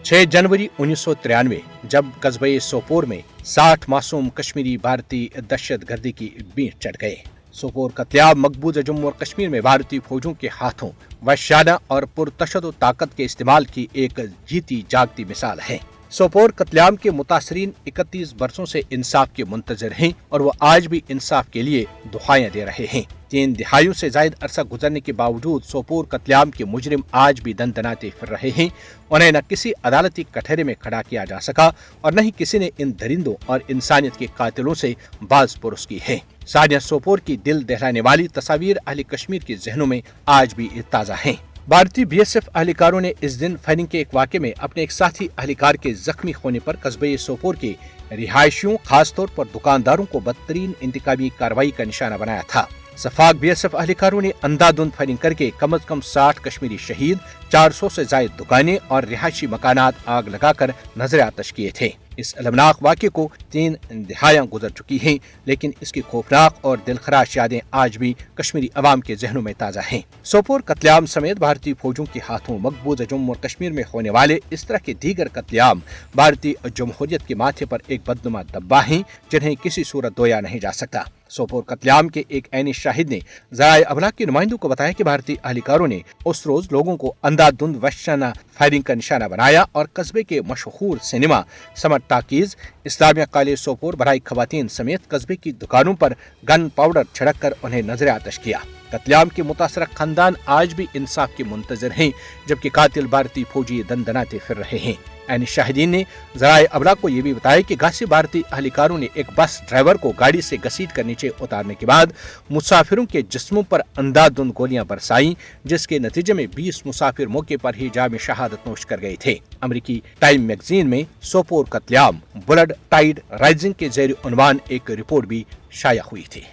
6 जनवरी 1993 जब कस्बे सोपोर में 60 मासूम कश्मीरी भारतीय दहशत गर्दी की बींट चढ़ गए। सोपोर कत्लेआम मकबूजा जम्मू और कश्मीर में भारतीय फौजों के हाथों वहशाना और पुरतशद्दुद ताकत के इस्तेमाल की एक जीती जागती मिसाल है। सोपोर कत्लेआम के मुतासरीन 31 बरसों से इंसाफ के मुंतजर हैं और वो आज भी इंसाफ के लिए दुआएं दे रहे हैं। 3 दिहाइयों से जायद अरसा गुजरने के बावजूद सोपोर कत्लेआम के मुजरिम आज भी दंदनाते फिर रहे हैं। उन्हें न किसी अदालती कटहरे में खड़ा किया जा सका और न ही किसी ने इन दरिंदों और इंसानियत के कातिलों से बाज पुरुष की है। सानिया सोपोर की दिल दहलाने वाली तस्वीर अहले कश्मीर के जहनों में आज भी ताज़ा हैं। भारतीय बीएसएफ अहलकारों ने इस दिन फायरिंग के एक वाक़े में अपने एक साथी अहलकार के जख्मी होने पर कस्बे सोपोर के रिहायशियों खासतौर पर दुकानदारों को बदतरीन इंतकामी कार्रवाई का निशाना बनाया था। सफाक बीएसएफ अहलकारों ने अंधाधुंध फायरिंग करके कम से कम 60 कश्मीरी शहीद, 400 से जायद दुकानें और रिहायशी मकानात आग लगाकर नजर आतश किए थे। इस अलमनाक वाक़े को 3 दिहाइयां गुजर चुकी हैं, लेकिन इसकी खौफनाक और दिलखराश यादें आज भी कश्मीरी अवाम के जहनों में ताज़ा हैं। सोपोर कत्लेआम समेत भारतीय फौजों के हाथों मकबूजा जम्मू और कश्मीर में होने वाले इस तरह के दीगर कत्लेआम भारतीय जमहूरियत के माथे पर एक बदनुमा धब्बा हैं, जिन्हें किसी सूरत धोया नहीं जा सकता। सोपोर कत्लेआम के एक ऐनी शाहिद ने ज़राए अबलाग के नुमाइंदों को बताया कि भारतीय अहलकारों ने उस रोज लोगों को अंधाधुंध वहशाना फायरिंग का निशाना बनाया और कस्बे के मशहूर cinema summer talkies, Islamia college Sopore, बराई खवातीन समेत कस्बे की दुकानों पर गन पाउडर छिड़क कर उन्हें नजर आतश किया। कत्लेआम के मुतासरा खानदान आज भी इंसाफ के मुंतजर हैं, जबकि कातिल भारतीय फौजी दंदनाते फिर रहे हैं। ऐनी शाहिदीन ने ज़राए अबलाग को ये भी बताया कि गासी भारतीय अहलकारों ने एक बस ड्राइवर को गाड़ी से घसीट कर नीचे उतारने के बाद मुसाफिरों के जिस्मों पर अंधाधुंध गोलियां बरसाई, जिसके नतीजे में 20 मुसाफिर मौके पर ही जाम शहादत नोश कर गए थे। अमेरिकी टाइम मैगजीन में सोपोर कत्लेआम ब्लड टाइड राइजिंग के ज़ेर उन्वान एक रिपोर्ट भी शाया हुई थी।